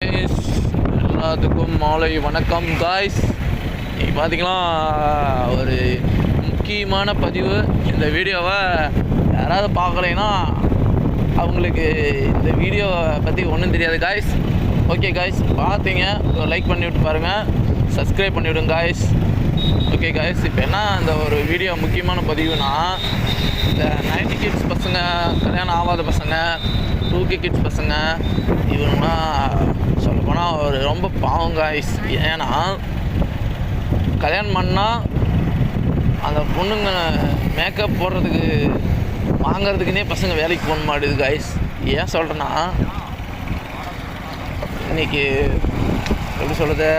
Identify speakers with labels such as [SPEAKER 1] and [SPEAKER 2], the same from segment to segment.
[SPEAKER 1] Guys, எல்லாத்துக்கும் மாலை வணக்கம் காய்ஸ். இன்னைக்கு பார்த்தீங்கன்னா ஒரு முக்கியமான பதிவு. இந்த வீடியோவை யாராவது பார்க்கலைன்னா அவங்களுக்கு இந்த வீடியோவை பற்றி ஒன்றும் தெரியாது காய்ஸ். ஓகே காய்ஸ், பார்த்தீங்க லைக் பண்ணிவிட்டு பாருங்கள், சப்ஸ்கிரைப் பண்ணிவிடுங்க காய்ஸ். ஓகே காய்ஸ், இப்போ என்ன இந்த ஒரு வீடியோ முக்கியமான பதிவுனா, இந்த 90 கிட்ஸ் பசங்க, கல்யாணம் ஆகாத பசங்க, 2K கிட்ஸ் பசங்க, இவங்கன்னா சொல்லப்போனால் ஒரு ரொம்ப பாவம் காய்ஸ். ஏன்னா கல்யாணம் பண்ணால் அந்த பொண்ணுங்க மேக்கப் போடுறதுக்கு வாங்கிறதுக்குன்னே பசங்க வேலைக்கு போக மாட்டேது காய்ஸ். ஏன் சொல்கிறேன்னா, இன்றைக்கி எப்படி சொல்கிறது,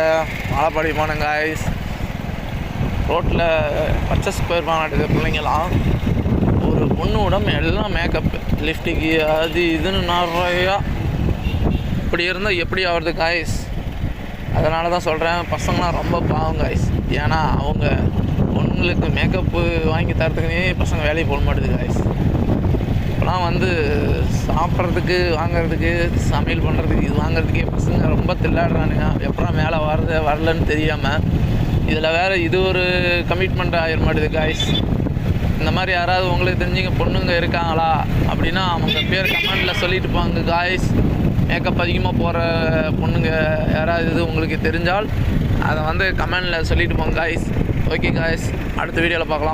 [SPEAKER 1] மழைப்பாடி போனேன் காய்ஸ். ரோட்டில் பர்ச்சேஸ் போயிருப்பாங்க பிள்ளைங்களாம். ஒரு பொண்ணு உடம்பு எல்லாம் மேக்கப்பு, லிப்டிக்கு, அது இதுன்னு நிறையா. இப்படி இருந்தால் எப்படி ஆகுறது காய்ஸ்? அதனால தான் சொல்கிறேன், பசங்களாம் ரொம்ப பாவம் காய்ஸ். ஏன்னா அவங்க பொண்ணுங்களுக்கு மேக்கப்பு வாங்கி தரத்துக்குன்னே பசங்க வேலைக்கு போக மாட்டேது காய்ஸ். இப்போலாம் சாப்பிட்றதுக்கு, வாங்கிறதுக்கு, சமையல் பண்ணுறதுக்கு, இது வாங்கிறதுக்கே பசங்க ரொம்ப தில்லாடுறானுங்க. எப்பறம் மேலே வரலன்னு தெரியாமல். இதில் வேறு இது ஒரு கமிட்மெண்ட் ஆகிட மாட்டேது காய்ஸ். இந்த மாதிரி யாராவது உங்களுக்கு தெரிஞ்சுங்க பொண்ணுங்க இருக்காங்களா அப்படின்னா அவங்க பேர் கமெண்டில் சொல்லிட்டு போங்க காய்ஸ். மேக்கப் அதிகமாக போகிற பொண்ணுங்க யாராவது இது உங்களுக்கு தெரிஞ்சால் அதை கமெண்டில் சொல்லிட்டு போங்க காய்ஸ். ஓகே காய்ஸ், அடுத்த வீடியோவில் பார்க்கலாம்.